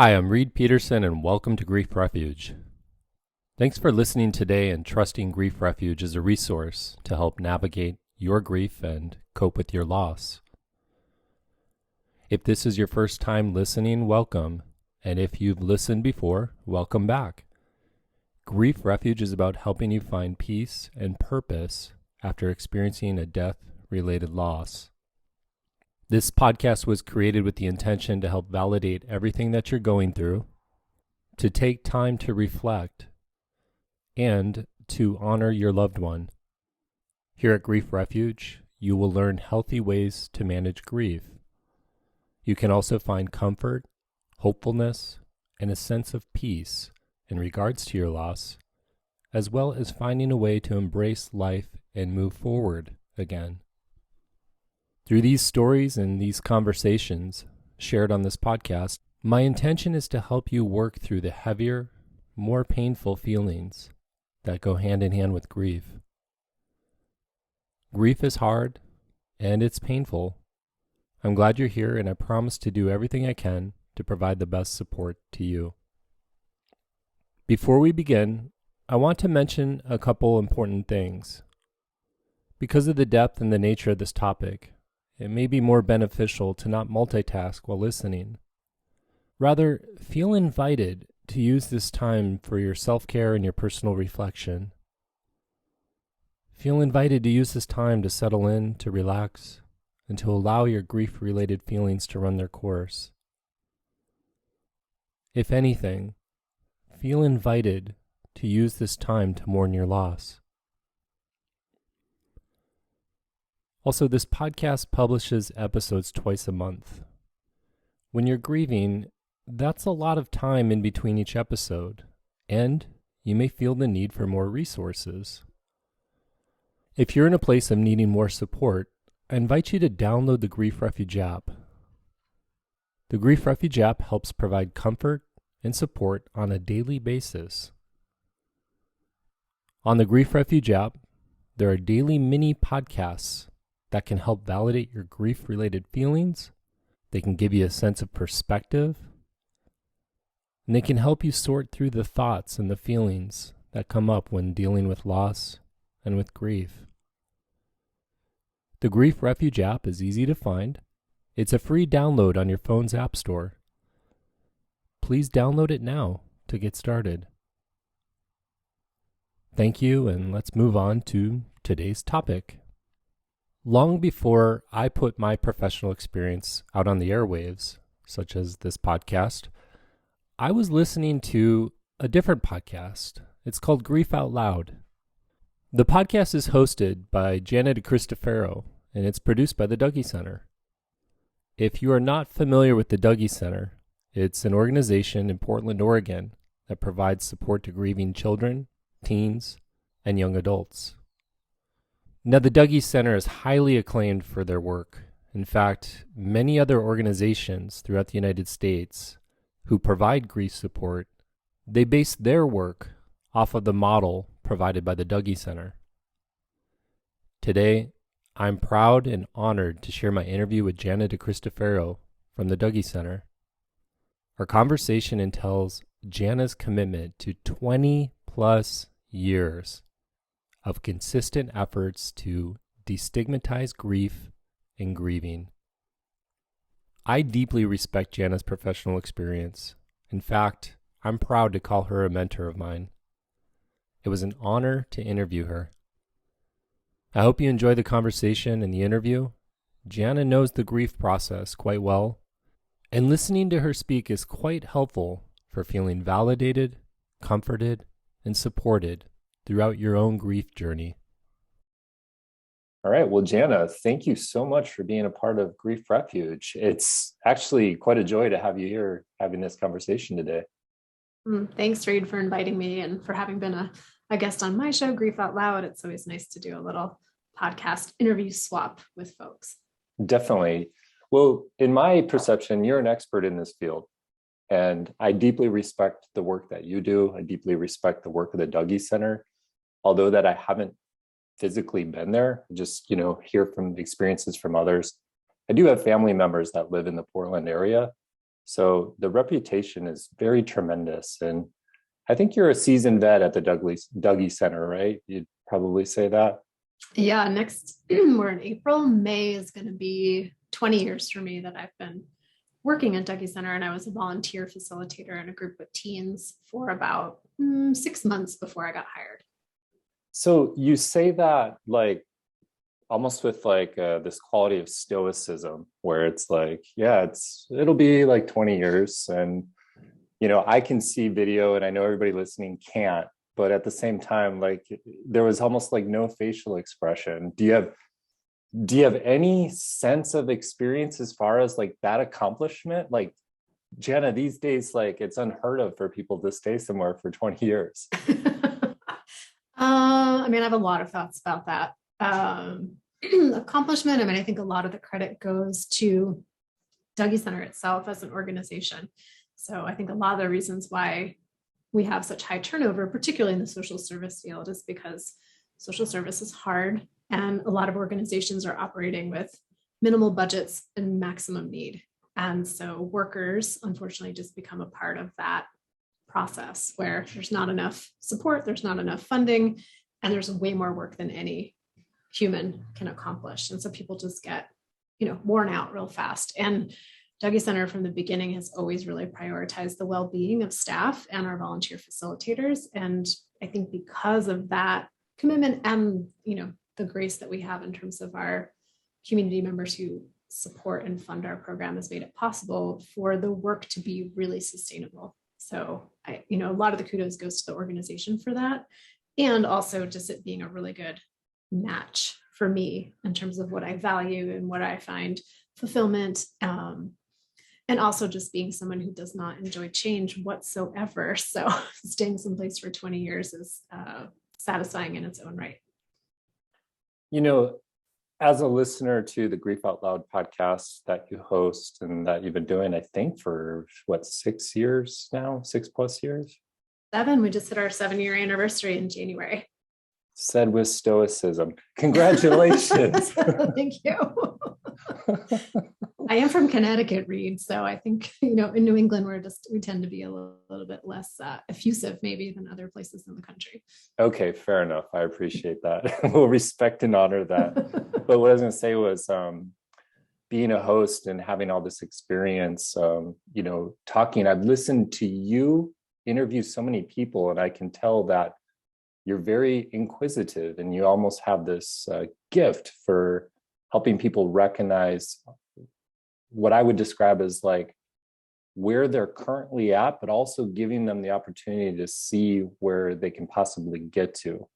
Hi, I'm Reed Peterson, and welcome to Grief Refuge. Thanks for listening today and trusting Grief Refuge as a resource to help navigate your grief and cope with your loss. If this is your first time listening, welcome. And if you've listened before, welcome back. Grief Refuge is about helping you find peace and purpose after experiencing a death-related loss. This podcast was created with the intention to help validate everything that you're going through, to take time to reflect, and to honor your loved one. Here at Grief Refuge, you will learn healthy ways to manage grief. You can also find comfort, hopefulness, and a sense of peace in regards to your loss, as well as finding a way to embrace life and move forward again. Through these stories and these conversations shared on this podcast, my intention is to help you work through the heavier, more painful feelings that go hand in hand with grief. Grief is hard and it's painful. I'm glad you're here, and I promise to do everything I can to provide the best support to you. Before we begin, I want to mention a couple important things. Because of the depth and the nature of this topic, it may be more beneficial to not multitask while listening. Rather, feel invited to use this time for your self-care and your personal reflection. Feel invited to use this time to settle in, to relax, and to allow your grief-related feelings to run their course. If anything, feel invited to use this time to mourn your loss. Also, this podcast publishes episodes twice a month. When you're grieving, that's a lot of time in between each episode, and you may feel the need for more resources. If you're in a place of needing more support, I invite you to download the Grief Refuge app. The Grief Refuge app helps provide comfort and support on a daily basis. On the Grief Refuge app, there are daily mini podcasts that can help validate your grief-related feelings. They can give you a sense of perspective, and they can help you sort through the thoughts and the feelings that come up when dealing with loss and with grief. The Grief Refuge app is easy to find. It's a free download on your phone's app store. Please download it now to get started. Thank you, and let's move on to today's topic. Long before I put my professional experience out on the airwaves, such as this podcast, I was listening to a different podcast. It's called Grief Out Loud. The podcast is hosted by Jana DeCristafaro, and it's produced by the Dougy Center. If you are not familiar with the Dougy Center, it's an organization in Portland, Oregon that provides support to grieving children, teens, and young adults. Now, the Dougy Center is highly acclaimed for their work. In fact, many other organizations throughout the United States who provide grief support, they base their work off of the model provided by the Dougy Center. Today, I'm proud and honored to share my interview with Jana DeCristafaro from the Dougy Center. Our conversation entails Jana's commitment to 20 plus years of consistent efforts to destigmatize grief and grieving. I deeply respect Jana's professional experience. In fact, I'm proud to call her a mentor of mine. It was an honor to interview her. I hope you enjoy the conversation and the interview. Jana knows the grief process quite well, and listening to her speak is quite helpful for feeling validated, comforted, and supported throughout your own grief journey. All right. Well, Jana, thank you so much for being a part of Grief Refuge. It's actually quite a joy to have you here having this conversation today. Thanks, Reed, for inviting me and for having been a guest on my show, Grief Out Loud. It's always nice to do a little podcast interview swap with folks. Definitely. Well, in my perception, you're an expert in this field. And I deeply respect the work that you do. I deeply respect the work of the Dougy Center. Although that I haven't physically been there, just, hear from experiences from others. I do have family members that live in the Portland area. So the reputation is very tremendous. And I think you're a seasoned vet at the Dougy Center, right? You'd probably say that. Yeah, next we're in April. May is going to be 20 years for me that I've been working at Dougy Center, and I was a volunteer facilitator in a group of teens for about 6 months before I got hired. So you say that like almost with like this quality of stoicism, where it's like, yeah, it'll be like 20 years, and I can see video, and I know everybody listening can't, but at the same time, like there was almost like no facial expression. Do you have any sense of experience as far as like that accomplishment? Like, Jana, these days, like it's unheard of for people to stay somewhere for 20 years. I mean, I have a lot of thoughts about that. Accomplishment. I mean, I think a lot of the credit goes to Dougy Center itself as an organization. So I think a lot of the reasons why we have such high turnover, particularly in the social service field, is because social service is hard, and a lot of organizations are operating with minimal budgets and maximum need. And so workers, unfortunately, just become a part of that process where there's not enough support, there's not enough funding, and there's way more work than any human can accomplish. And so people just get, worn out real fast. And Dougy Center from the beginning has always really prioritized the well-being of staff and our volunteer facilitators. And I think because of that commitment and, the grace that we have in terms of our community members who support and fund our program has made it possible for the work to be really sustainable. So a lot of the kudos goes to the organization for that. And also just it being a really good match for me in terms of what I value and what I find fulfillment. And also just being someone who does not enjoy change whatsoever. So staying someplace for 20 years is satisfying in its own right. As a listener to the Grief Out Loud podcast that you host and that you've been doing, I think for 6 years now, 6+ years? 7. We just hit our 7-year anniversary in January. Said with stoicism. Congratulations. Thank you. I am from Connecticut, Reed. So I think, in New England, we tend to be a little bit less effusive maybe than other places in the country. Okay, fair enough. I appreciate that. We'll respect and honor that. But what I was going to say was being a host and having all this experience, talking, I've listened to you interview so many people, and I can tell that you're very inquisitive and you almost have this gift for helping people recognize what I would describe as like where they're currently at, but also giving them the opportunity to see where they can possibly get to.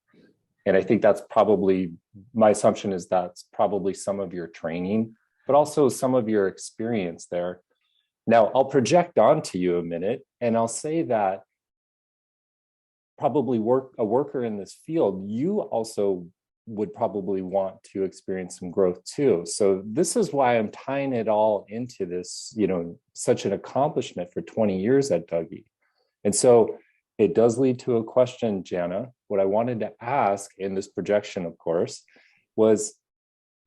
And I think that's probably, my assumption is that's probably some of your training, but also some of your experience there. Now, I'll project onto you a minute, and I'll say that probably a worker in this field, you also would probably want to experience some growth too. So this is why I'm tying it all into this, such an accomplishment for 20 years at Dougy. And so it does lead to a question, Jana. What I wanted to ask in this projection, of course, was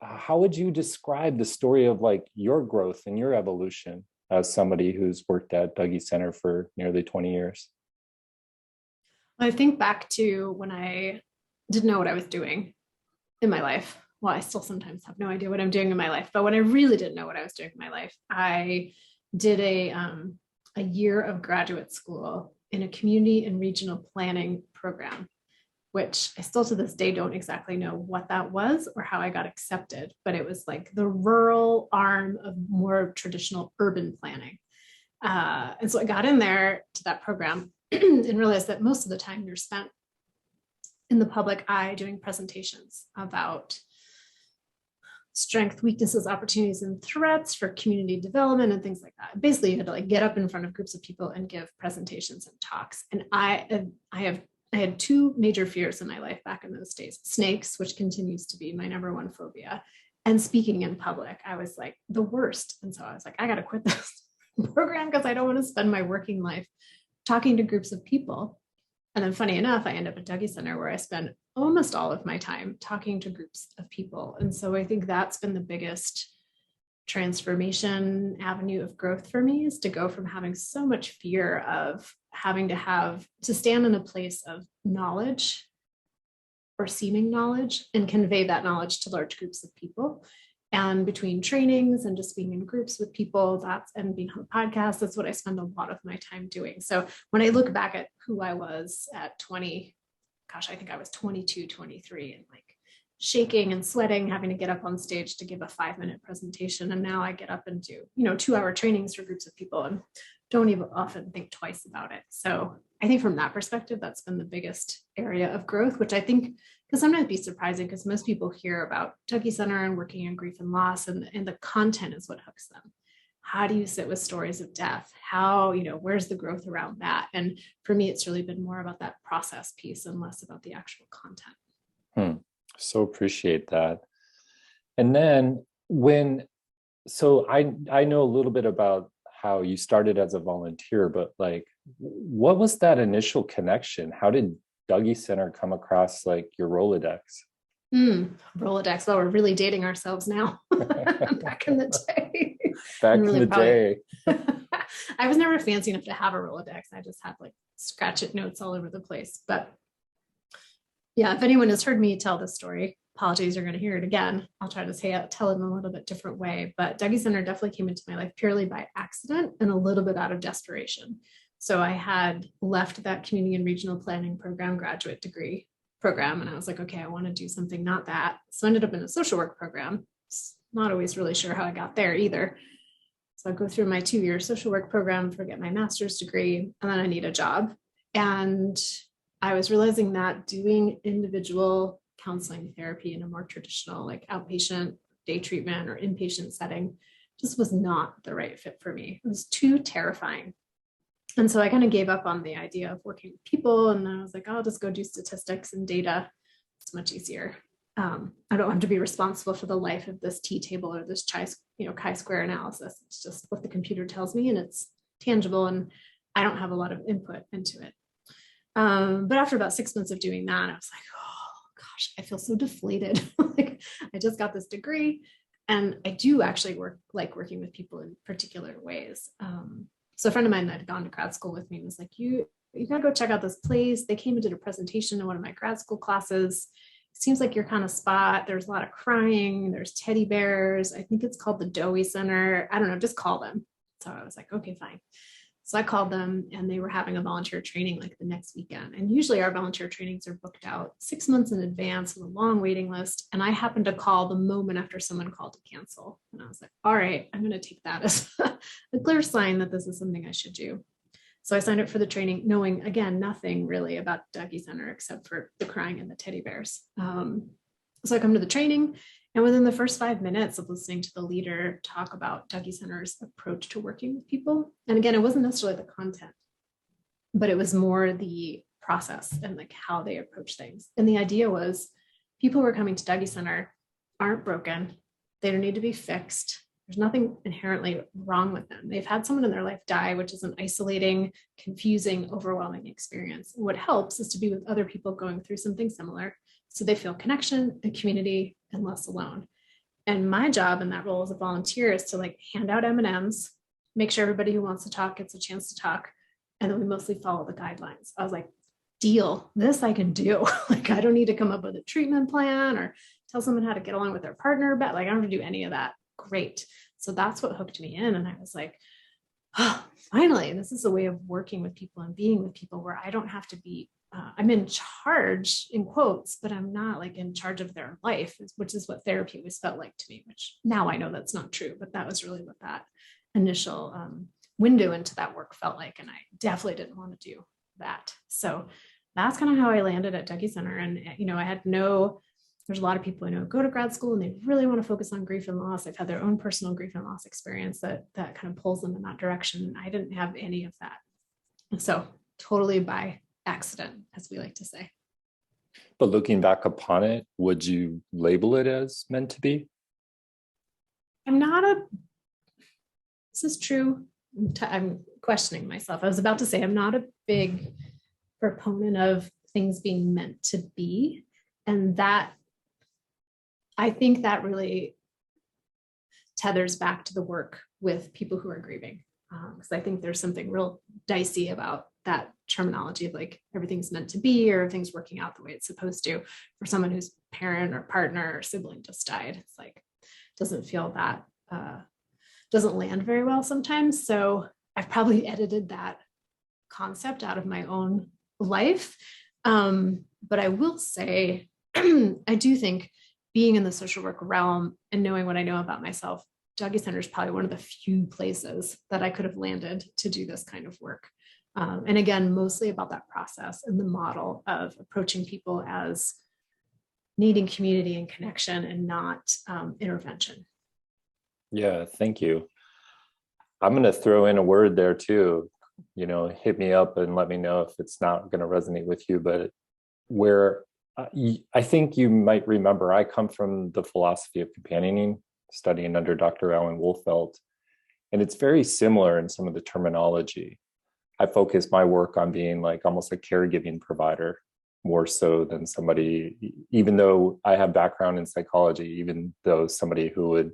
how would you describe the story of like your growth and your evolution as somebody who's worked at Dougy Center for nearly 20 years? I think back to when I didn't know what I was doing in my life. Well, I still sometimes have no idea what I'm doing in my life, but when I really didn't know what I was doing in my life, I did a year of graduate school in a community and regional planning program, which I still to this day don't exactly know what that was or how I got accepted, but it was like the rural arm of more traditional urban planning. And so I got in there to that program and realized that most of the time you're spent in the public eye doing presentations about strength, weaknesses, opportunities, and threats for community development and things like that. Basically, you had to like get up in front of groups of people and give presentations and talks. And I had 2 major fears in my life back in those days: snakes, which continues to be my number one phobia, and speaking in public. I was like the worst. And so I was like, I got to quit this program because I don't want to spend my working life talking to groups of people. And then funny enough, I end up at Dougy Center where I spend almost all of my time talking to groups of people. And so I think that's been the biggest transformation avenue of growth for me is to go from having so much fear of having to stand in a place of knowledge or seeming knowledge and convey that knowledge to large groups of people. And between trainings and just being in groups with people, and being on a podcast, that's what I spend a lot of my time doing. So when I look back at who I was at 20, gosh, I think I was 22, 23, and like shaking and sweating, having to get up on stage to give a 5-minute presentation. And now I get up and do, 2-hour trainings for groups of people and don't even often think twice about it. So I think from that perspective, that's been the biggest area of growth, which I think can sometimes be surprising because most people hear about Dougy Center and working in grief and loss, and the content is what hooks them. How do you sit with stories of death? How, where's the growth around that? And for me, it's really been more about that process piece and less about the actual content. So appreciate that. And then I know a little bit about how you started as a volunteer, but like, what was that initial connection? How did Dougy Center come across like your Rolodex? Rolodex. Well, we're really dating ourselves now. Back in the day. I was never fancy enough to have a Rolodex. I just had like scratch it notes all over the place. But yeah, if anyone has heard me tell this story, apologies, you're going to hear it again. I'll try to tell it in a little bit different way. But Dougy Center definitely came into my life purely by accident and a little bit out of desperation. So I had left that community and regional planning program, graduate degree program, and I was like, okay, I want to do something not that. So I ended up in a social work program. Not always really sure how I got there either. So I go through my 2-year social work program, get my master's degree, and then I need a job. And I was realizing that doing individual counseling therapy in a more traditional, like outpatient day treatment or inpatient setting just was not the right fit for me. It was too terrifying. And so I kind of gave up on the idea of working with people. And then I was like, I'll just go do statistics and data. It's much easier. I don't have to be responsible for the life of this T-table or this chi-square analysis. It's just what the computer tells me, and it's tangible, and I don't have a lot of input into it. But after about 6 months of doing that, I was like, oh gosh, I feel so deflated. Like I just got this degree, and I do actually like working with people in particular ways. So a friend of mine that had gone to grad school with me was like, you gotta go check out this place. They came and did a presentation in one of my grad school classes. Seems like your kind of spot. There's a lot of crying. There's teddy bears. I think it's called the Dougy Center. I don't know, just call them. So I was like, okay, fine. So I called them, and they were having a volunteer training like the next weekend. And usually our volunteer trainings are booked out 6 months in advance with a long waiting list. And I happened to call the moment after someone called to cancel. And I was like, all right, I'm going to take that as a clear sign that this is something I should do. So I signed up for the training, knowing, again, nothing really about Dougy Center except for the crying and the teddy bears. So I come to the training, and within the first 5 minutes of listening to the leader talk about Dougy Center's approach to working with people, and again, it wasn't necessarily the content, but it was more the process and like how they approach things. And the idea was people who are coming to Dougy Center aren't broken. They don't need to be fixed. There's nothing inherently wrong with them. They've had someone in their life die, which is an isolating, confusing, overwhelming experience. What helps is to be with other people going through something similar, so they feel connection and community and less alone. And my job in that role as a volunteer is to like hand out M&Ms, make sure everybody who wants to talk gets a chance to talk, and then we mostly follow the guidelines. I was like, deal, this I can do. Like, I don't need to come up with a treatment plan or tell someone how to get along with their partner, but like, I don't have to do any of that. Great. So that's what hooked me in. And I was like, oh, finally, this is a way of working with people and being with people where I don't have to be, I'm in charge in quotes, but I'm not like in charge of their life, which is what therapy always felt like to me, which now I know that's not true, but that was really what that initial window into that work felt like. And I definitely didn't want to do that. So that's kind of how I landed at Dougy Center. And, there's a lot of people I know go to grad school and they really want to focus on grief and loss. They've had their own personal grief and loss experience that kind of pulls them in that direction. And I didn't have any of that. And so totally by accident, as we like to say. But looking back upon it, would you label it as meant to be? This is true. I'm questioning myself. I was about to say, I'm not a big proponent of things being meant to be. And that, I think that really, tethers back to the work with people who are grieving. Because I think there's something real dicey about that terminology of like everything's meant to be or everything's working out the way it's supposed to for someone whose parent or partner or sibling just died. It's like, doesn't feel that, doesn't land very well sometimes. So I've probably edited that concept out of my own life. But I will say, I do think being in the social work realm and knowing what I know about myself, Dougy Center is probably one of the few places that I could have landed to do this kind of work. And again, mostly about that process and the model of approaching people as needing community and connection and not intervention. Yeah, thank you. I'm going to throw in a word there too. Hit me up and let me know if it's not going to resonate with you. But where I think you might remember, I come from the philosophy of companioning, studying under Dr. Alan Wolfelt, and it's very similar in some of the terminology. I focus my work on being like almost a caregiving provider, more so than somebody, even though I have background in psychology, even though somebody who would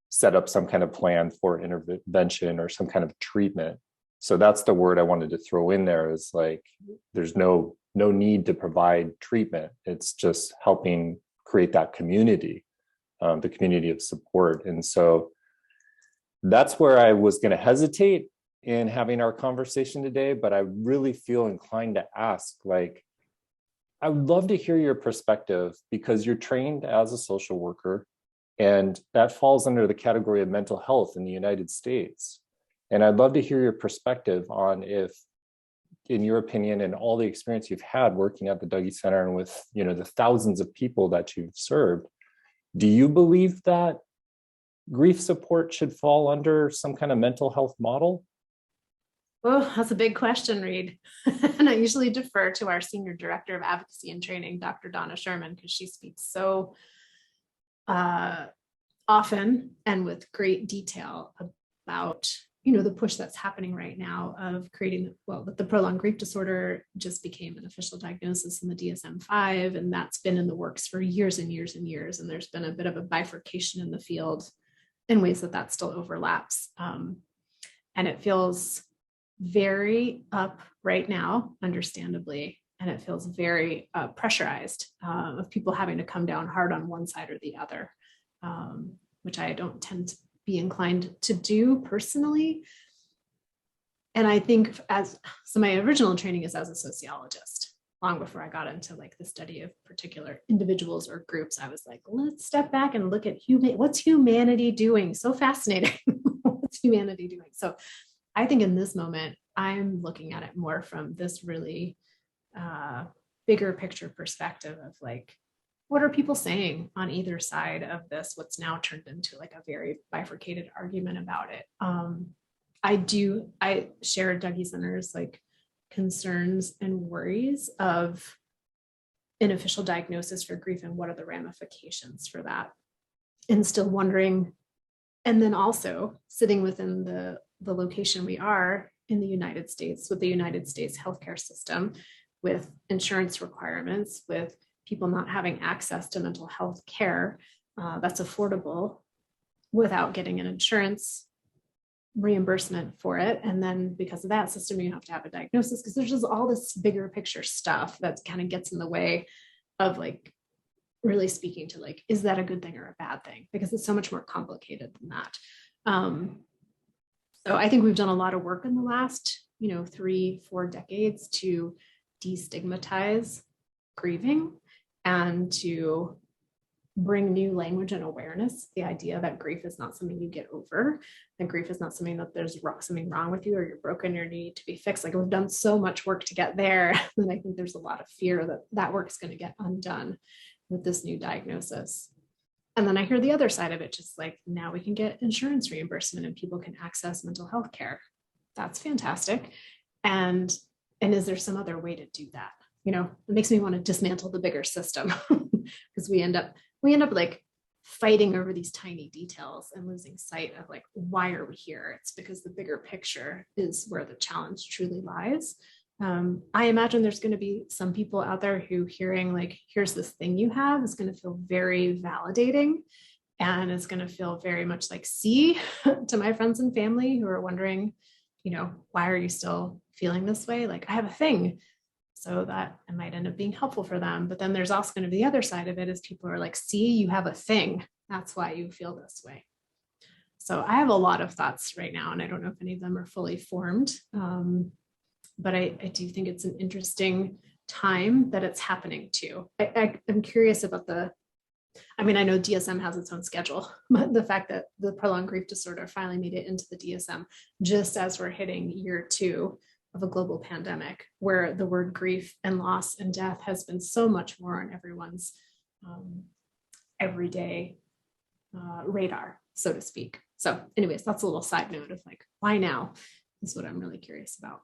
set up some kind of plan for intervention or some kind of treatment. So that's the word I wanted to throw in there, is like, there's no need to provide treatment. It's just helping create that community, the community of support. And so that's where I was going to hesitate in having our conversation today, but I really feel inclined to ask, like, I would love to hear your perspective, because you're trained as a social worker, and that falls under the category of mental health in the United States. And I'd love to hear your perspective on if, in your opinion, and all the experience you've had working at the Dougy Center and with, the thousands of people that you've served, do you believe that grief support should fall under some kind of mental health model? Oh, that's a big question, Reed. And I usually defer to our Senior Director of Advocacy and Training, Dr. Donna Sherman, because she speaks so often and with great detail about, the push that's happening right now of creating, the prolonged grief disorder just became an official diagnosis in the DSM-5, and that's been in the works for years and years and years. And there's been a bit of a bifurcation in the field in ways that still overlaps. And it feels very up right now, understandably, and it feels very pressurized of people having to come down hard on one side or the other, which I don't tend to be inclined to do personally. And I think my original training is as a sociologist. Long before I got into like the study of particular individuals or groups, I was like, let's step back and look at what's humanity doing? So fascinating. What's humanity doing? So I think in this moment, I'm looking at it more from this really bigger picture perspective of like, what are people saying on either side of this? What's now turned into like a very bifurcated argument about it. I share Dougy Center's like concerns and worries of an official diagnosis for grief and what are the ramifications for that. And still wondering, and then also sitting within the location we are in the United States, with the United States healthcare system, with insurance requirements, with people not having access to mental health care that's affordable without getting an insurance reimbursement for it. And then because of that system, you have to have a diagnosis, because there's just all this bigger picture stuff that kind of gets in the way of like really speaking to like, is that a good thing or a bad thing? Because it's so much more complicated than that. So I think we've done a lot of work in the last, 3-4 decades to de-stigmatize grieving and to bring new language and awareness. The idea that grief is not something you get over, and grief is not something that there's something wrong with you or you're broken or need to be fixed. Like we've done so much work to get there that I think there's a lot of fear that that work's going to get undone with this new diagnosis. And then I hear the other side of it, just like now we can get insurance reimbursement and people can access mental health care. That's fantastic. And is there some other way to do that? It makes me want to dismantle the bigger system because we end up like fighting over these tiny details and losing sight of like, why are we here? It's because the bigger picture is where the challenge truly lies. I imagine there's going to be some people out there who hearing like, here's this thing you have is going to feel very validating and it's going to feel very much like C to my friends and family who are wondering, why are you still feeling this way? Like, I have a thing. So that it might end up being helpful for them. But then there's also going to be the other side of it is people are like, see, you have a thing. That's why you feel this way. So I have a lot of thoughts right now, and I don't know if any of them are fully formed. But I do think it's an interesting time that it's happening too. I'm curious about I know DSM has its own schedule, but the fact that the prolonged grief disorder finally made it into the DSM just as we're hitting year 2 of a global pandemic, where the word grief and loss and death has been so much more on everyone's everyday radar, so to speak. So anyways, that's a little side note of like, why now is what I'm really curious about.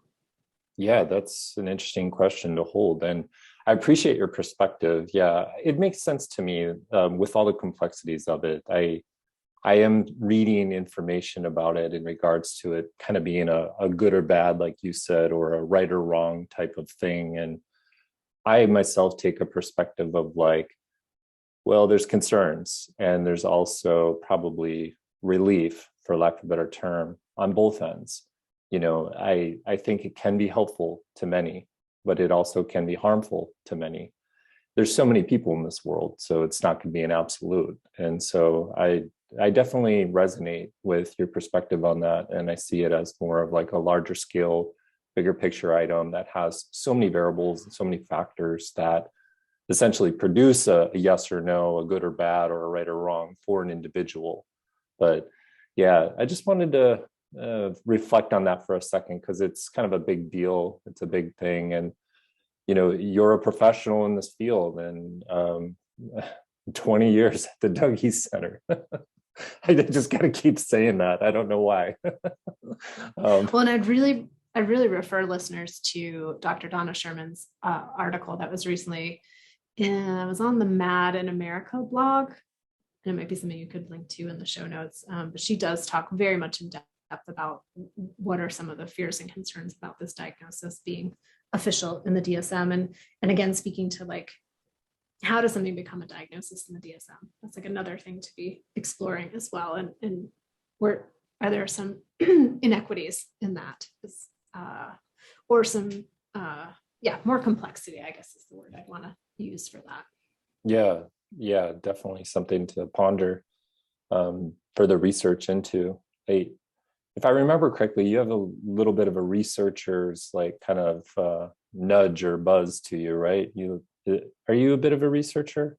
Yeah, that's an interesting question to hold. And I appreciate your perspective. Yeah, it makes sense to me with all the complexities of it. I am reading information about it in regards to it kind of being a good or bad, like you said, or a right or wrong type of thing. And I myself take a perspective of like, well, there's concerns and there's also probably relief, for lack of a better term, on both ends. I think it can be helpful to many, but it also can be harmful to many. There's so many people in this world, so it's not going to be an absolute. And so I definitely resonate with your perspective on that. And I see it as more of like a larger scale, bigger picture item that has so many variables and so many factors that essentially produce a yes or no, a good or bad, or a right or wrong for an individual. But yeah, I just wanted to reflect on that for a second, because it's kind of a big deal. It's a big thing. And, you're a professional in this field, and 20 years at the Dougy Center. I just got to keep saying that. I don't know why. Well, and I'd really refer listeners to Dr. Donna Sherman's article that was recently it was on the Mad in America blog. And it might be something you could link to in the show notes. But she does talk very much in depth about what are some of the fears and concerns about this diagnosis being official in the DSM. And again, speaking to like, how does something become a diagnosis in the DSM? That's like another thing to be exploring as well. And where are there some inequities in that? Or some, more complexity, I guess is the word I'd want to use for that. Yeah, definitely something to ponder, further research into. If I remember correctly, you have a little bit of a researcher's like kind of nudge or buzz to you, right? Are you a bit of a researcher?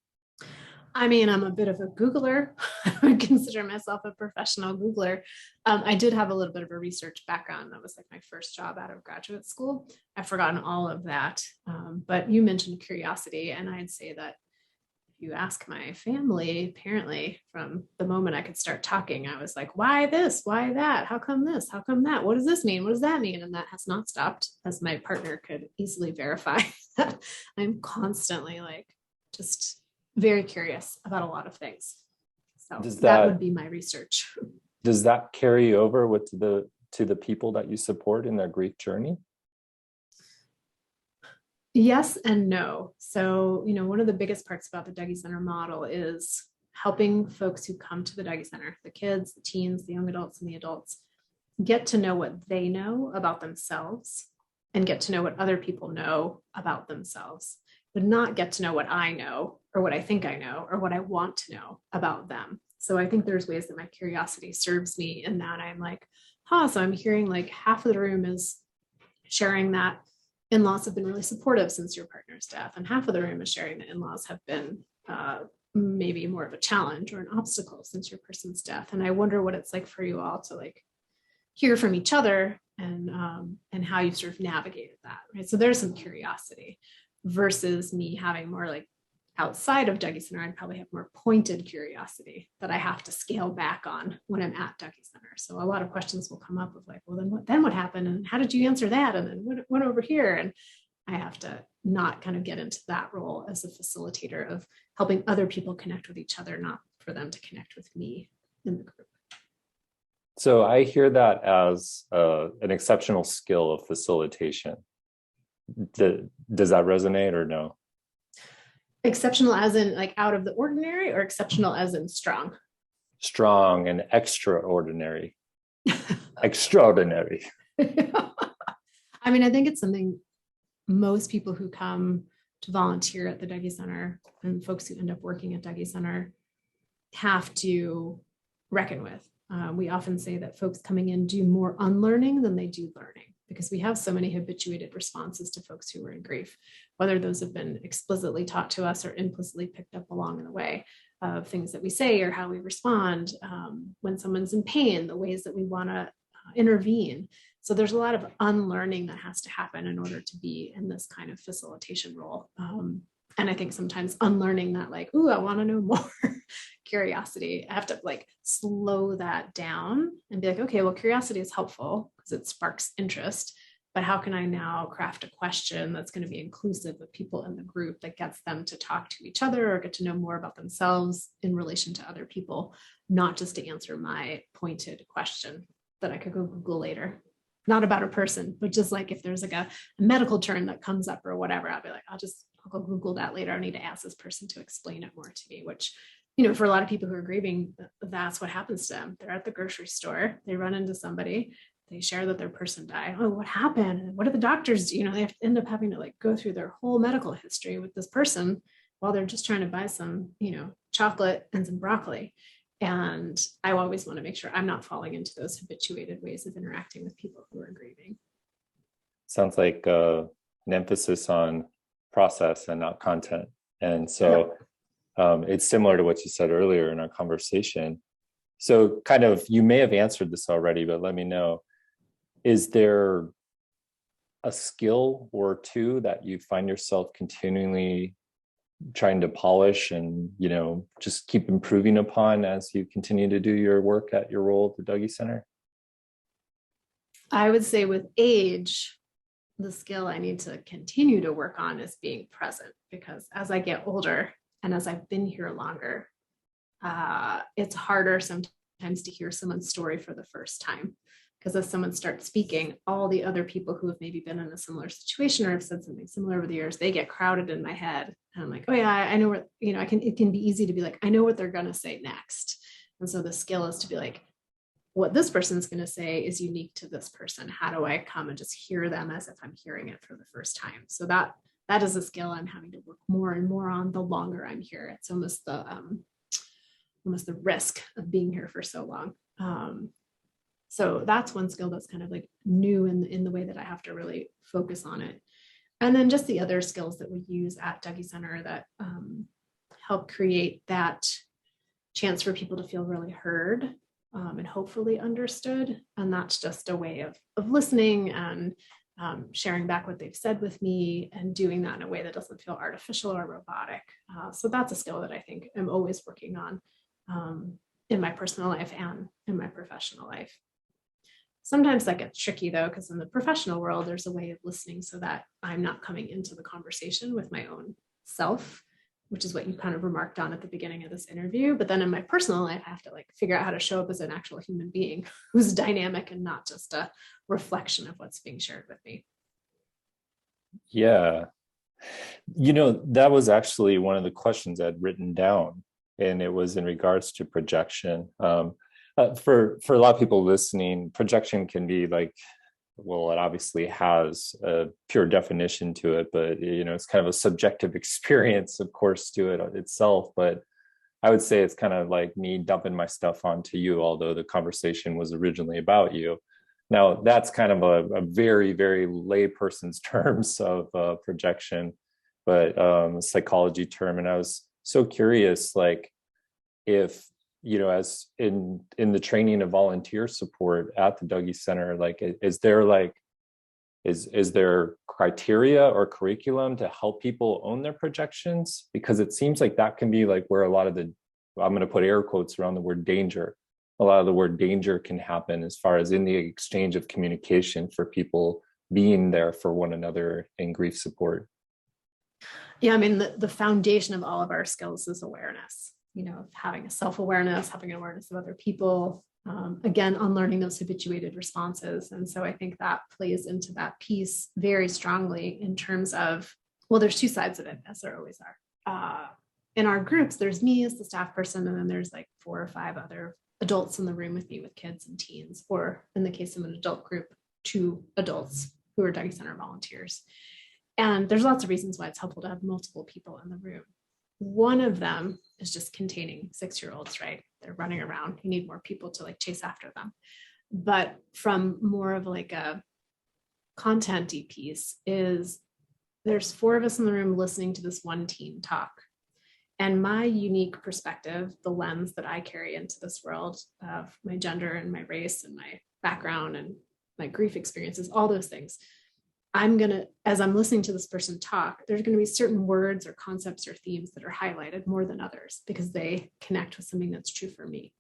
I'm a bit of a Googler. I would consider myself a professional Googler. I did have a little bit of a research background. That was like my first job out of graduate school. I've forgotten all of that. But you mentioned curiosity, and I'd say that if you ask my family, apparently from the moment I could start talking, I was like, why this? Why that? How come this? How come that? What does this mean? What does that mean? And that has not stopped, as my partner could easily verify. I'm constantly like just very curious about a lot of things. So that would be my research. Does that carry over to the people that you support in their grief journey? Yes and no. So, one of the biggest parts about the Dougy Center model is helping folks who come to the Dougy Center, the kids, the teens, the young adults, and the adults, get to know what they know about themselves and get to know what other people know about themselves, but not get to know what I know or what I think I know or what I want to know about them. So I think there's ways that my curiosity serves me in that I'm like, so I'm hearing like half of the room is sharing that in-laws have been really supportive since your partner's death, and half of the room is sharing that in-laws have been maybe more of a challenge or an obstacle since your person's death. And I wonder what it's like for you all to like hear from each other and how you sort of navigated that, right? So there's some curiosity versus me having more like outside of Dougy Center, I'd probably have more pointed curiosity that I have to scale back on when I'm at Dougy Center. So a lot of questions will come up of like, well, then what happened? And how did you answer that? And then what went over here? And I have to not kind of get into that role as a facilitator of helping other people connect with each other, not for them to connect with me in the group. So I hear that as an exceptional skill of facilitation. Does that resonate or no? Exceptional as in like out of the ordinary, or exceptional as in strong? strong and extraordinary. Extraordinary. I mean, I think it's something most people who come to volunteer at the Dougy Center and folks who end up working at Dougy Center have to reckon with. We often say that folks coming in do more unlearning than they do learning, because we have so many habituated responses to folks who are in grief, whether those have been explicitly taught to us or implicitly picked up along the way of things that we say or how we respond when someone's in pain, the ways that we want to intervene. So there's a lot of unlearning that has to happen in order to be in this kind of facilitation role. And I think sometimes unlearning that, like, ooh, I want to know more curiosity, I have to like slow that down and be like, okay, well, curiosity is helpful because it sparks interest, but how can I now craft a question that's going to be inclusive of people in the group that gets them to talk to each other or get to know more about themselves in relation to other people, not just to answer my pointed question that I could go Google later. Not about a person, but just like if there's like a medical term that comes up or whatever, I'll be like, I'll go Google that later. I need to ask this person to explain it more to me, which, you know, for a lot of people who are grieving, that's what happens to them. They're at the grocery store, they run into somebody, they share that their person died. Oh, what happened? What did the doctors do? You know, they have to end up having to like go through their whole medical history with this person while they're just trying to buy some, you know, chocolate and some broccoli. And I always want to make sure I'm not falling into those habituated ways of interacting with people who are grieving. Sounds like an emphasis on process and not content. And so it's similar to what you said earlier in our conversation. So kind of, you may have answered this already, but let me know, is there a skill or two that you find yourself continually trying to polish and, you know, just keep improving upon as you continue to do your work at your role at the Dougy Center? I would say with age, the skill I need to continue to work on is being present, because as I get older and as I've been here longer, it's harder sometimes to hear someone's story for the first time. Because as someone starts speaking, all the other people who have maybe been in a similar situation or have said something similar over the years, they get crowded in my head. And I'm like, oh yeah, I know what, you know, it can be easy to be like, I know what they're going to say next. And so the skill is to be like, what this person's going to say is unique to this person. How do I come and just hear them as if I'm hearing it for the first time? So that is a skill I'm having to work more and more on the longer I'm here. It's almost the risk of being here for so long. So that's one skill that's kind of like new in the way that I have to really focus on it. And then just the other skills that we use at Dougy Center that help create that chance for people to feel really heard and hopefully understood. And that's just a way of listening and sharing back what they've said with me and doing that in a way that doesn't feel artificial or robotic. So that's a skill that I think I'm always working on in my personal life and in my professional life. Sometimes that gets tricky though, because in the professional world, there's a way of listening so that I'm not coming into the conversation with my own self, which is what you kind of remarked on at the beginning of this interview. But then in my personal life, I have to like figure out how to show up as an actual human being who's dynamic and not just a reflection of what's being shared with me. Yeah. You know, that was actually one of the questions I'd written down, and it was in regards to projection. For a lot of people listening, projection can be like, well, it obviously has a pure definition to it, but you know, it's kind of a subjective experience, of course, to it itself. But I would say it's kind of like me dumping my stuff onto you, although the conversation was originally about you. Now, that's kind of a very, very layperson's terms of projection, but a psychology term. And I was so curious, like, if, you know, as in the training of volunteer support at the Dougy Center, like, is there criteria or curriculum to help people own their projections? Because it seems like that can be like where a lot of the, I'm going to put air quotes around the word danger, a lot of the word danger can happen as far as in the exchange of communication for people being there for one another in grief support. Yeah, I mean, the foundation of all of our skills is awareness. You know, having a self-awareness, having an awareness of other people, again, unlearning those habituated responses. And so I think that plays into that piece very strongly in terms of, well, there's two sides of it, as there always are. in our groups, there's me as the staff person, and then there's like 4 or 5 other adults in the room with me with kids and teens, or in the case of an adult group, 2 adults who are Dougy Center volunteers. And there's lots of reasons why it's helpful to have multiple people in the room. One of them is just containing 6-year-olds, right? They're running around. You need more people to like chase after them. But from more of like a content-y piece is there's 4 of us in the room listening to this one teen talk. And my unique perspective, the lens that I carry into this world of my gender and my race and my background and my grief experiences, all those things, as I'm listening to this person talk, there's going to be certain words or concepts or themes that are highlighted more than others because they connect with something that's true for me.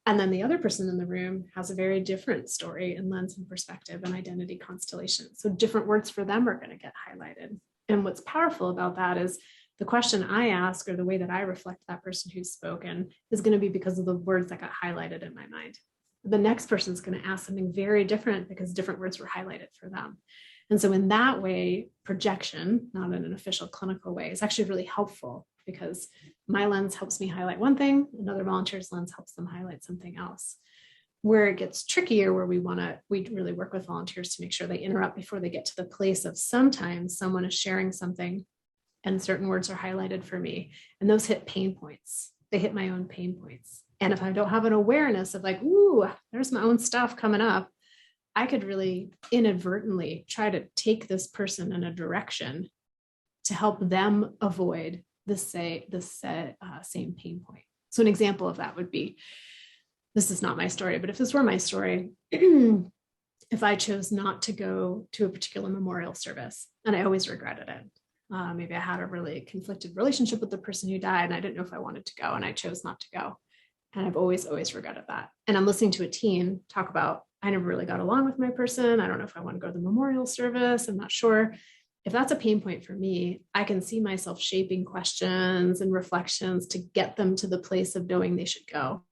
And then the other person in the room has a very different story and lens and perspective and identity constellation. So different words for them are going to get highlighted. And what's powerful about that is the question I ask or the way that I reflect that person who's spoken is going to be because of the words that got highlighted in my mind. The next person is going to ask something very different because different words were highlighted for them. And so in that way, projection, not in an official clinical way, is actually really helpful because my lens helps me highlight one thing, another volunteer's lens helps them highlight something else. Where it gets trickier, where we really work with volunteers to make sure they interrupt before they get to the place of sometimes someone is sharing something and certain words are highlighted for me. And those hit pain points. They hit my own pain points. And if I don't have an awareness of like, ooh, there's my own stuff coming up, I could really inadvertently try to take this person in a direction to help them avoid this same pain point. So an example of that would be, this is not my story, but if this were my story, if I chose not to go to a particular memorial service, and I always regretted it. Maybe I had a really conflicted relationship with the person who died, and I didn't know if I wanted to go, and I chose not to go. And I've always regretted that. And I'm listening to a teen talk about, I never really got along with my person. I don't know if I want to go to the memorial service. I'm not sure. If that's a pain point for me, I can see myself shaping questions and reflections to get them to the place of knowing they should go.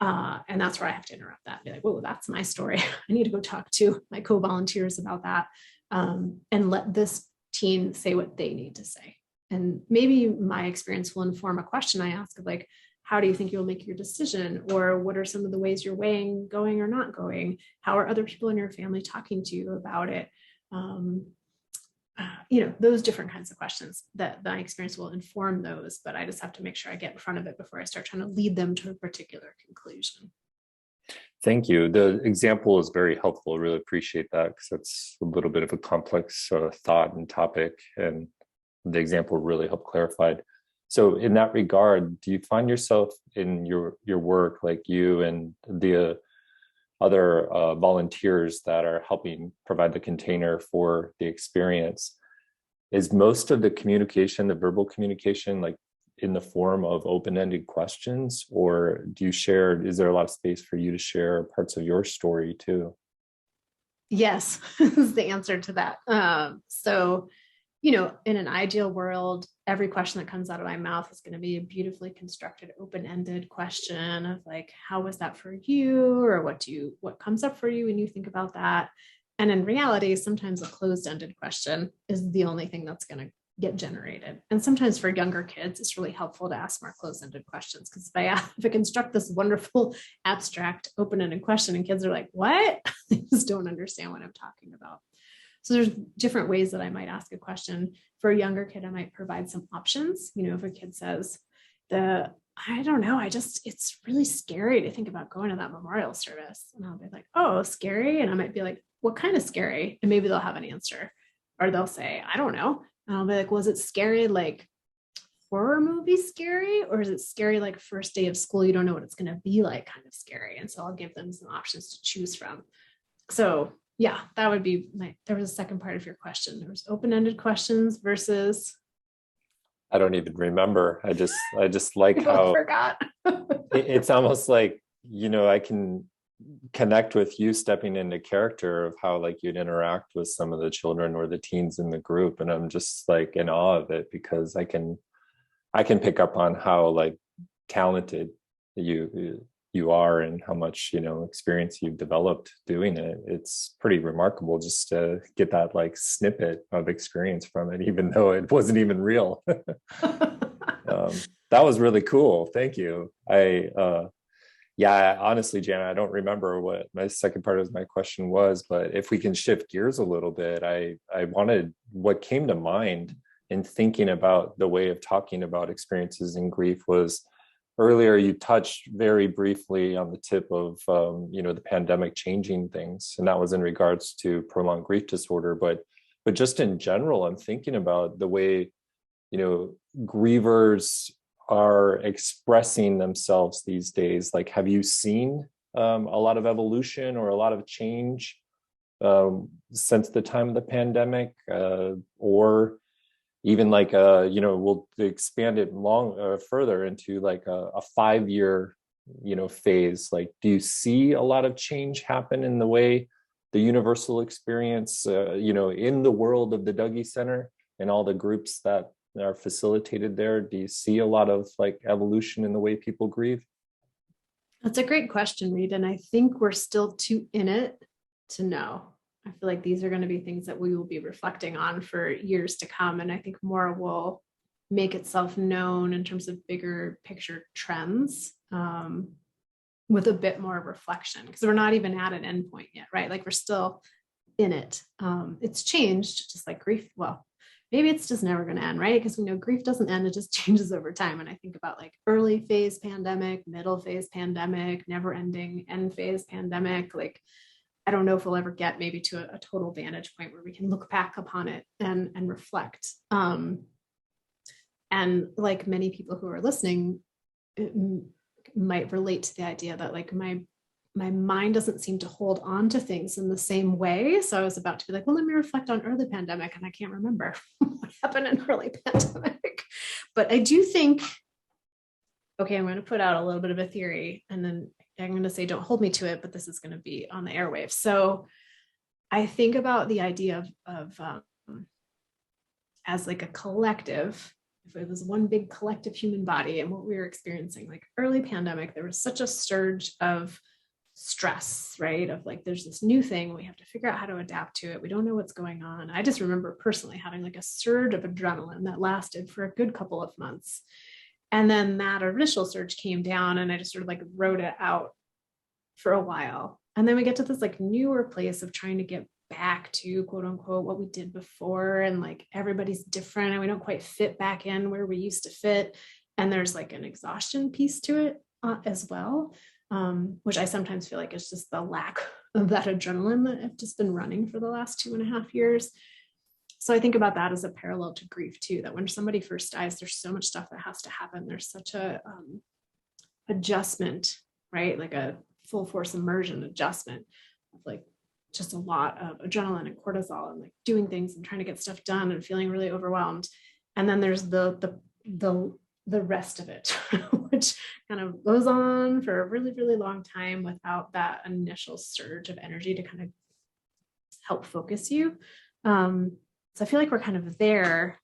And that's where I have to interrupt that and be like, whoa, that's my story. I need to go talk to my co-volunteers about that and let this teen say what they need to say. And maybe my experience will inform a question I ask of like, how do you think you'll make your decision? Or what are some of the ways you're weighing going or not going? How are other people in your family talking to you about it? Those different kinds of questions that my experience will inform those, but I just have to make sure I get in front of it before I start trying to lead them to a particular conclusion. Thank you. The example is very helpful. I really appreciate that because it's a little bit of a complex thought and topic, and the example really helped clarify it. So in that regard, do you find yourself in your work, like you and the other volunteers that are helping provide the container for the experience, is most of the communication, the verbal communication, like in the form of open-ended questions, or is there a lot of space for you to share parts of your story too? Yes, is the answer to that. So in an ideal world, every question that comes out of my mouth is going to be a beautifully constructed, open-ended question of like, how was that for you? Or what comes up for you when you think about that? And in reality, sometimes a closed-ended question is the only thing that's going to get generated. And sometimes for younger kids, it's really helpful to ask more closed-ended questions, because if I construct this wonderful, abstract, open-ended question and kids are like, what? They just don't understand what I'm talking about. So there's different ways that I might ask a question. For a younger kid, I might provide some options. If a kid says, I don't know, it's really scary to think about going to that memorial service. And I'll be like, oh, scary. And I might be like, what kind of scary? And maybe they'll have an answer. Or they'll say, I don't know. And I'll be like, was it scary like horror movie scary? Or is it scary like first day of school, you don't know what it's going to be like kind of scary? And so I'll give them some options to choose from. So yeah, that would be there was a second part of your question. There was open-ended questions versus. I don't even remember. I just like I how forgot. It's almost like, I can connect with you stepping into character of how like you'd interact with some of the children or the teens in the group. And I'm just like in awe of it because I can pick up on how like talented you are and how much, experience you've developed doing it. It's pretty remarkable just to get that like snippet of experience from it, even though it wasn't even real. That was really cool. Thank you. Yeah, honestly, Jana, I don't remember what my second part of my question was, but if we can shift gears a little bit, I wanted, what came to mind in thinking about the way of talking about experiences in grief was, earlier you touched very briefly on the tip of the pandemic changing things, and that was in regards to prolonged grief disorder. But just in general, I'm thinking about the way grievers are expressing themselves these days. Like, have you seen a lot of evolution or a lot of change since the time of the pandemic, or even like we'll expand it further into like a 5-year phase? Like, do you see a lot of change happen in the way the universal experience in the world of the Dougy Center and all the groups that are facilitated there? Do you see a lot of like evolution in the way people grieve? That's a great question, Reed. And I think we're still too in it to know. I feel like these are going to be things that we will be reflecting on for years to come. And I think more will make itself known in terms of bigger picture trends, with a bit more reflection, because we're not even at an endpoint yet, right? Like, we're still in it. It's changed, just like grief. Well, maybe it's just never going to end, right? Because we know grief doesn't end, it just changes over time. And I think about like early phase pandemic, middle phase pandemic, never ending end phase pandemic. Like, I don't know if we'll ever get maybe to a total vantage point where we can look back upon it and reflect. And like many people who are listening might relate to the idea that like my mind doesn't seem to hold on to things in the same way. So I was about to be like, well, let me reflect on early pandemic, and I can't remember what happened in early pandemic. But I do think, okay, I'm going to put out a little bit of a theory, and then I'm going to say, don't hold me to it, but this is going to be on the airwaves. So I think about the idea of as like a collective, if it was one big collective human body, and what we were experiencing, like early pandemic, there was such a surge of stress, right? Of like, there's this new thing, we have to figure out how to adapt to it. We don't know what's going on. I just remember personally having like a surge of adrenaline that lasted for a good couple of months. And then that initial surge came down, and I just sort of like wrote it out for a while. And then we get to this like newer place of trying to get back to quote unquote what we did before. And like, everybody's different and we don't quite fit back in where we used to fit. And there's like an exhaustion piece to it as well, which I sometimes feel like it's just the lack of that adrenaline that I've just been running for the last 2.5 years. So I think about that as a parallel to grief too, that when somebody first dies, there's so much stuff that has to happen. There's such a adjustment, right? Like a full force immersion adjustment of like just a lot of adrenaline and cortisol and like doing things and trying to get stuff done and feeling really overwhelmed. And then there's the rest of it, which kind of goes on for a really, really long time without that initial surge of energy to kind of help focus you. So I feel like we're kind of there.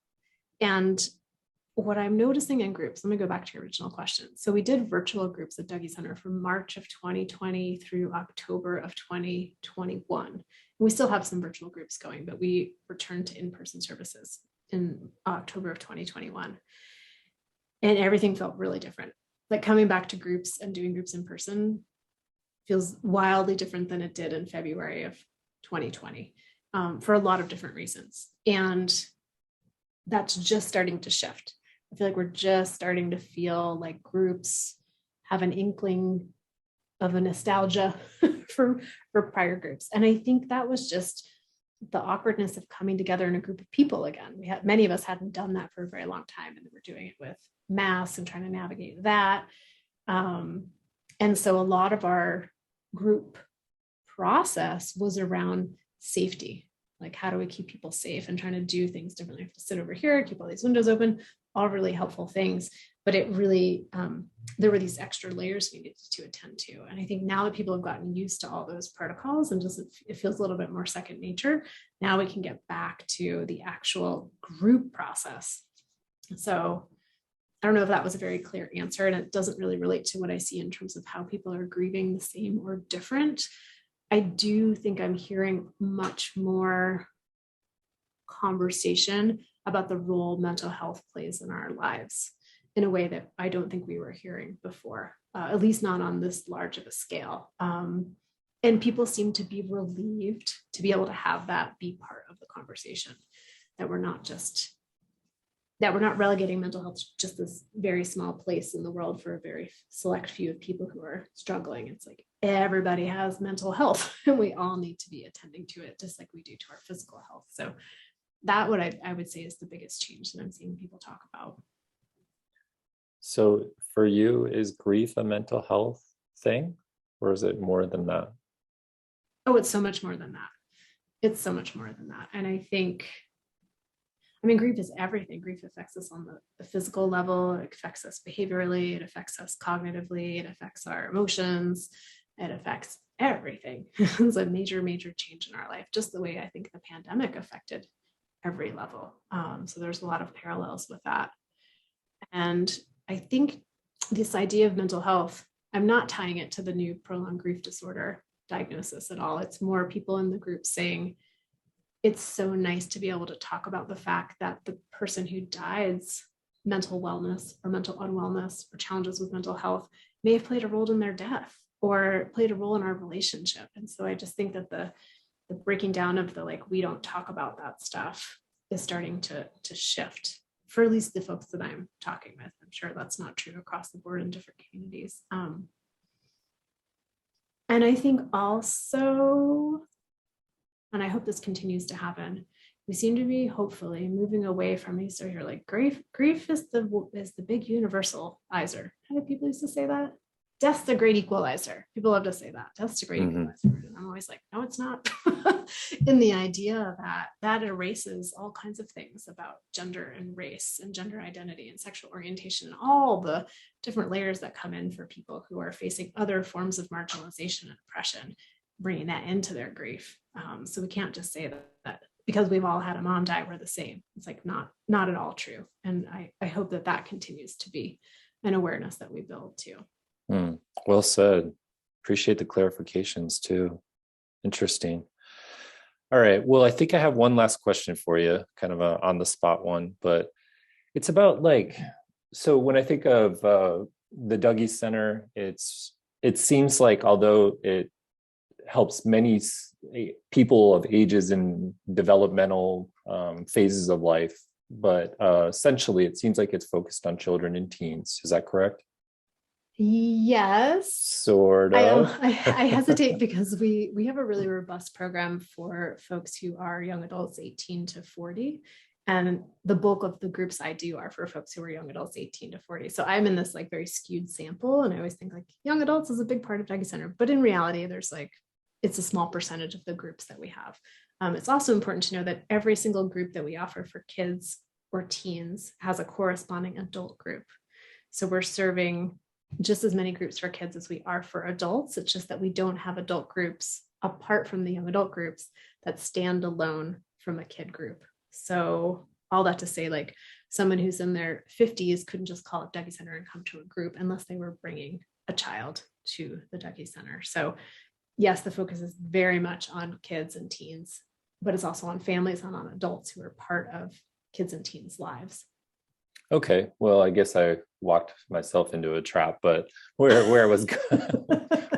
And what I'm noticing in groups, let me go back to your original question. So we did virtual groups at Dougy Center from March of 2020 through October of 2021. And we still have some virtual groups going, but we returned to in-person services in October of 2021. And everything felt really different. Like, coming back to groups and doing groups in person feels wildly different than it did in February of 2020. For a lot of different reasons. And that's just starting to shift. I feel like we're just starting to feel like groups have an inkling of a nostalgia for prior groups. And I think that was just the awkwardness of coming together in a group of people again. Many of us hadn't done that for a very long time, and we're doing it with masks and trying to navigate that. And so a lot of our group process was around safety. Like, how do we keep people safe, and trying to do things differently? I have to sit over here, keep all these windows open, all really helpful things. But it really, there were these extra layers we needed to attend to. And I think now that people have gotten used to all those protocols and just it feels a little bit more second nature, now we can get back to the actual group process. So I don't know if that was a very clear answer, and it doesn't really relate to what I see in terms of how people are grieving the same or different. I do think I'm hearing much more conversation about the role mental health plays in our lives. in a way that I don't think we were hearing before, at least not on this large of a scale. And people seem to be relieved to be able to have that be part of the conversation, that we're not relegating mental health to just this very small place in the world for a very select few of people who are struggling. It's like everybody has mental health and we all need to be attending to it just like we do to our physical health. So that what I would say is the biggest change that I'm seeing people talk about. So for you, is grief a mental health thing, or is it more than that? Oh, it's so much more than that. It's so much more than that. And I think, grief is everything. Grief affects us on the physical level. It affects us behaviorally. It affects us cognitively. It affects our emotions. It affects everything. It's a major, major change in our life, just the way I think the pandemic affected every level. So there's a lot of parallels with that. And I think this idea of mental health, I'm not tying it to the new prolonged grief disorder diagnosis at all. It's more people in the group saying, it's so nice to be able to talk about the fact that the person who died's mental wellness or mental unwellness or challenges with mental health may have played a role in their death or played a role in our relationship. And so I just think that the breaking down of the, like, we don't talk about that stuff is starting to shift for at least the folks that I'm talking with. I'm sure that's not true across the board in different communities. And I think also, and I hope this continues to happen, we seem to be hopefully moving away from, you start here like grief is the big universalizer. How do people used to say that? Death's the great equalizer. People love to say that. Death's the great equalizer. And I'm always like, no, it's not. In the idea that erases all kinds of things about gender and race and gender identity and sexual orientation and all the different layers that come in for people who are facing other forms of marginalization and oppression, bringing that into their grief. So we can't just say that because we've all had a mom die, we're the same. It's like not at all true. And I hope that continues to be an awareness that we build too. Well said. Appreciate the clarifications too. Interesting. All right. Well, I think I have one last question for you, kind of a on the spot one, but it's about so when I think of the Dougy Center, it seems like although it helps many people of ages in developmental phases of life, but essentially it seems like it's focused on children and teens. Is that correct? Yes. Sort of. I hesitate because we have a really robust program for folks who are young adults 18 to 40. And the bulk of the groups I do are for folks who are young adults 18 to 40. So I'm in this very skewed sample. And I always think young adults is a big part of Dougy Center. But in reality, there's it's a small percentage of the groups that we have. It's also important to know that every single group that we offer for kids or teens has a corresponding adult group. So we're serving just as many groups for kids as we are for adults. It's just that we don't have adult groups apart from the young adult groups that stand alone from a kid group. So all that to say, someone who's in their 50s couldn't just call up Dougy Center and come to a group unless they were bringing a child to the Dougy Center. So yes, the focus is very much on kids and teens, but it's also on families and on adults who are part of kids and teens' lives. Okay, well, I guess I walked myself into a trap, but where I was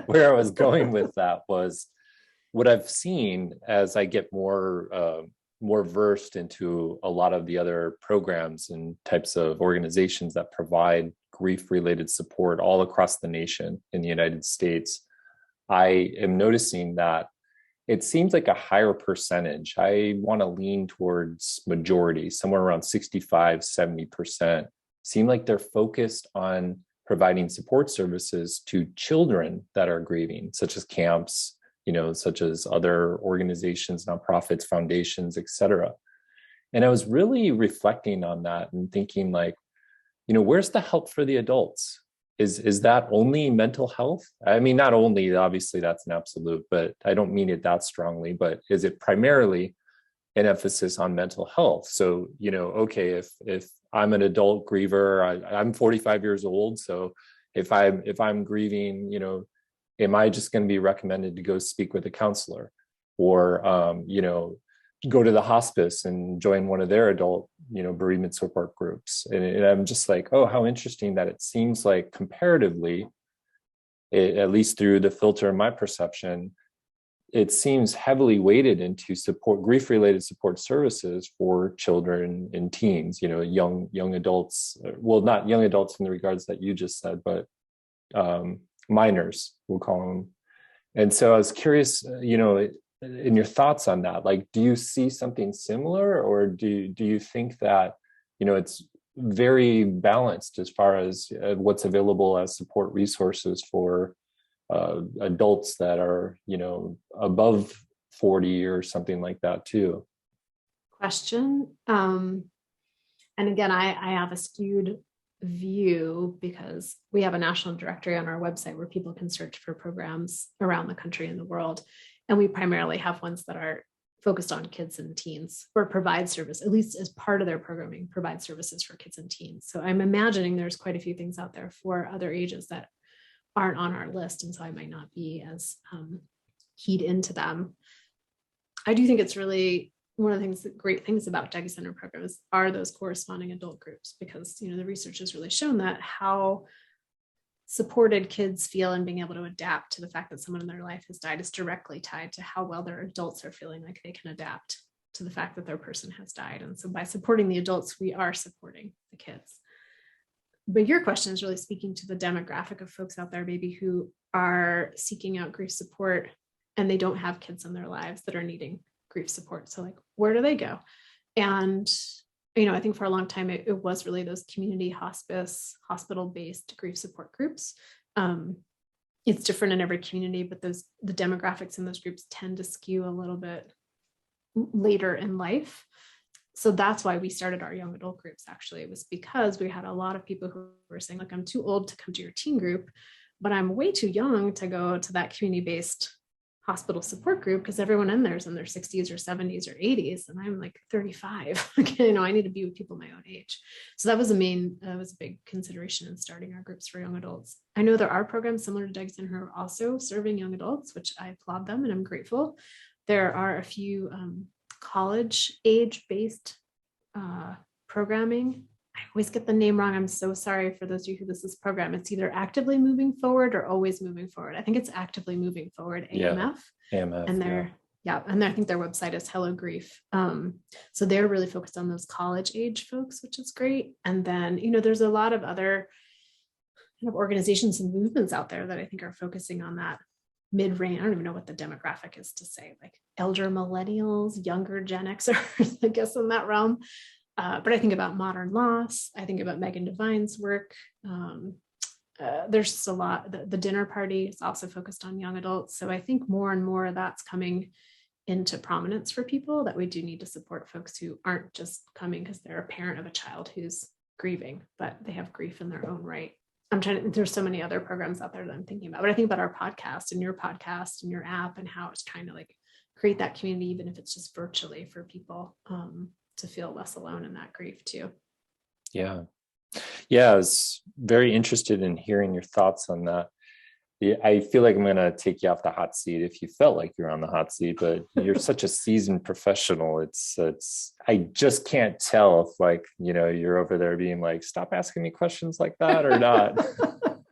where I was going with that was what I've seen as I get more versed into a lot of the other programs and types of organizations that provide grief-related support all across the nation in the United States. I am noticing that it seems like a higher percentage. I want to lean towards majority, somewhere around 65, 70%, seem like they're focused on providing support services to children that are grieving, such as camps, such as other organizations, nonprofits, foundations, etc. And I was really reflecting on that and thinking where's the help for the adults? Is that only mental health? I mean, not only, obviously that's an absolute, but I don't mean it that strongly, but is it primarily an emphasis on mental health? So, okay, if I'm an adult griever, I'm 45 years old. So if I'm grieving, am I just going to be recommended to go speak with a counselor or, go to the hospice and join one of their adult bereavement support groups. And I'm just like, oh, how interesting that it seems like comparatively, at least through the filter of my perception, it seems heavily weighted into grief-related support services for children and teens, young adults. Well, not young adults in the regards that you just said, but minors, we'll call them. And so I was curious, in your thoughts on that. Like, do you see something similar, or do you think that it's very balanced as far as what's available as support resources for adults that are above 40 or something like that too? Question. And again, I have a skewed view because we have a national directory on our website where people can search for programs around the country and the world. And we primarily have ones that are focused on kids and teens, or provide service, at least as part of their programming, provide services for kids and teens. So I'm imagining there's quite a few things out there for other ages that aren't on our list. And so I might not be as keyed into them. I do think it's really one of the things, great things about Dougy Center programs are those corresponding adult groups, because the research has really shown that how supported kids feel and being able to adapt to the fact that someone in their life has died is directly tied to how well their adults are feeling like they can adapt to the fact that their person has died. And so by supporting the adults, we are supporting the kids. But your question is really speaking to the demographic of folks out there, maybe who are seeking out grief support and they don't have kids in their lives that are needing grief support. So like, where do they go? And I think for a long time, it was really those community hospice, hospital-based grief support groups. It's different in every community, but the demographics in those groups tend to skew a little bit later in life. So that's why we started our young adult groups. Actually, it was because we had a lot of people who were saying, like, I'm too old to come to your teen group, but I'm way too young to go to that community-based hospital support group because everyone in there is in their 60s or 70s or 80s, and I'm like 35. I need to be with people my own age. So that was a big consideration in starting our groups for young adults. I know there are programs similar to Dougy Center who are also serving young adults, which I applaud them and I'm grateful. There are a few college age-based programming. I always get the name wrong. I'm so sorry for those of you who this program. It's either actively moving forward or always moving forward. I think it's actively moving forward, AMF. AMF. And and I think their website is Hello Grief. So they're really focused on those college age folks, which is great. And then, there's a lot of other kind of organizations and movements out there that I think are focusing on that mid-range. I don't even know what the demographic is to say, like elder millennials, younger Gen Xers, I guess in that realm. But I think about modern loss. I think about Megan Devine's work. There's just a lot. The dinner party is also focused on young adults. So I think more and more that's coming into prominence for people, that we do need to support folks who aren't just coming because they're a parent of a child who's grieving, but they have grief in their own right. There's so many other programs out there that I'm thinking about, but I think about our podcast and your app and how it's trying to like create that community, even if it's just virtually, for people to feel less alone in that grief too. Yeah. I was very interested in hearing your thoughts on that. I feel like I'm going to take you off the hot seat if you felt like you're on the hot seat, but you're such a seasoned professional. I just can't tell if you're over there being like, stop asking me questions like that or not.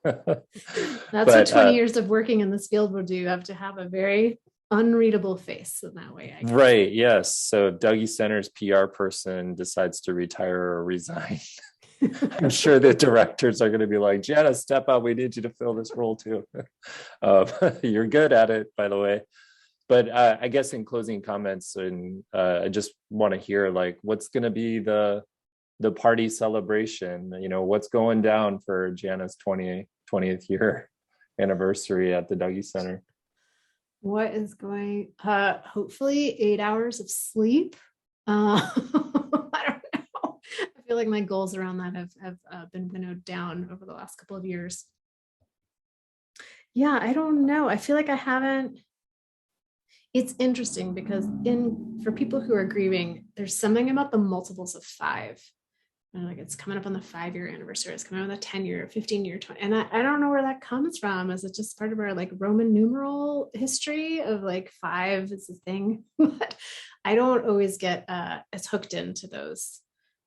That's what 20 years of working in this field will do. You have to have a very unreadable face in that way. Right. Yes. So Dougy Center's PR person decides to retire or resign. I'm sure the directors are going to be like, Jana, step up. We need you to fill this role too. You're good at it, by the way. But I guess in closing comments, and I just want to hear what's going to be the party celebration. What's going down for Jana's 20th year anniversary at the Dougy Center. What is going? Hopefully 8 hours of sleep. I don't know. I feel like my goals around that have been winnowed down over the last couple of years. Yeah, I don't know. I feel like I haven't. It's interesting because for people who are grieving, there's something about the multiples of 5. It's coming up on the 5-year anniversary. It's coming up on the 10-year, 15-year, 20. And I don't know where that comes from. Is it just part of our Roman numeral history of 5 is a thing? But I don't always get as hooked into those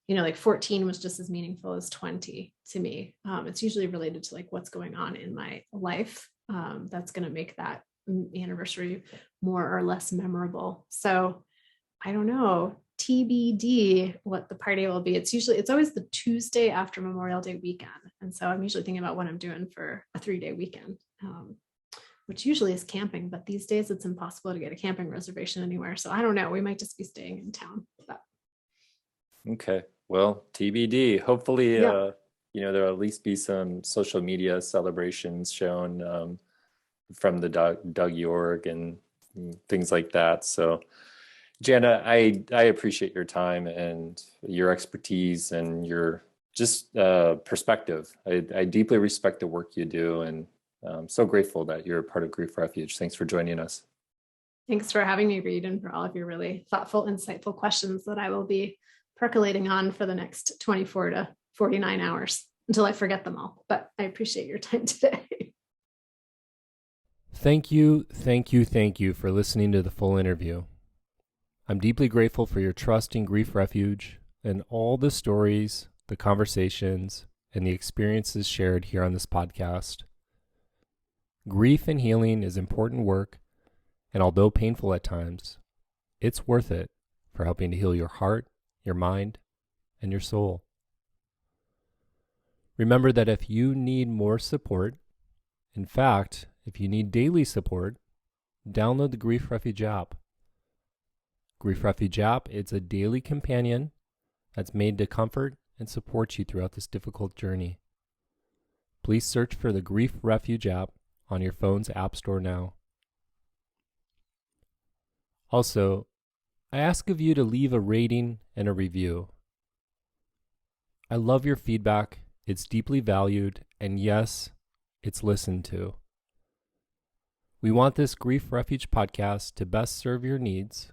like 14 was just as meaningful as 20 to me. It's usually related to like what's going on in my life. That's going to make that anniversary more or less memorable. So I don't know, TBD what the party will be. It's always the Tuesday after Memorial Day weekend. And so I'm usually thinking about what I'm doing for a 3-day weekend, which usually is camping, but these days it's impossible to get a camping reservation anywhere. So I don't know, we might just be staying in town. But. Okay. Well, TBD. Hopefully, Yeah. there'll at least be some social media celebrations shown from the Dougy org and things like that. So, Jana, I appreciate your time and your expertise and your just perspective. I deeply respect the work you do, and I'm so grateful that you're a part of Grief Refuge. Thanks for joining us. Thanks for having me, Reed, and for all of your really thoughtful, insightful questions that I will be percolating on for the next 24 to 49 hours until I forget them all. But I appreciate your time today. Thank you for listening to the full interview. I'm deeply grateful for your trust in Grief Refuge and all the stories, the conversations, and the experiences shared here on this podcast. Grief and healing is important work, and although painful at times, it's worth it for helping to heal your heart, your mind, and your soul. Remember that if you need more support, in fact, if you need daily support, download the Grief Refuge app. Grief Refuge app, it's a daily companion that's made to comfort and support you throughout this difficult journey. Please search for the Grief Refuge app on your phone's app store now. Also, I ask of you to leave a rating and a review. I love your feedback. It's deeply valued, and yes, it's listened to. We want this Grief Refuge podcast to best serve your needs,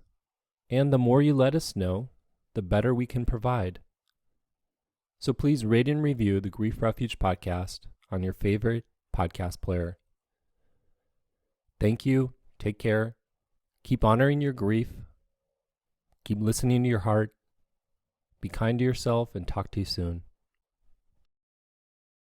and the more you let us know, the better we can provide. So please rate and review the Grief Refuge podcast on your favorite podcast player. Thank you. Take care. Keep honoring your grief. Keep listening to your heart. Be kind to yourself, and talk to you soon.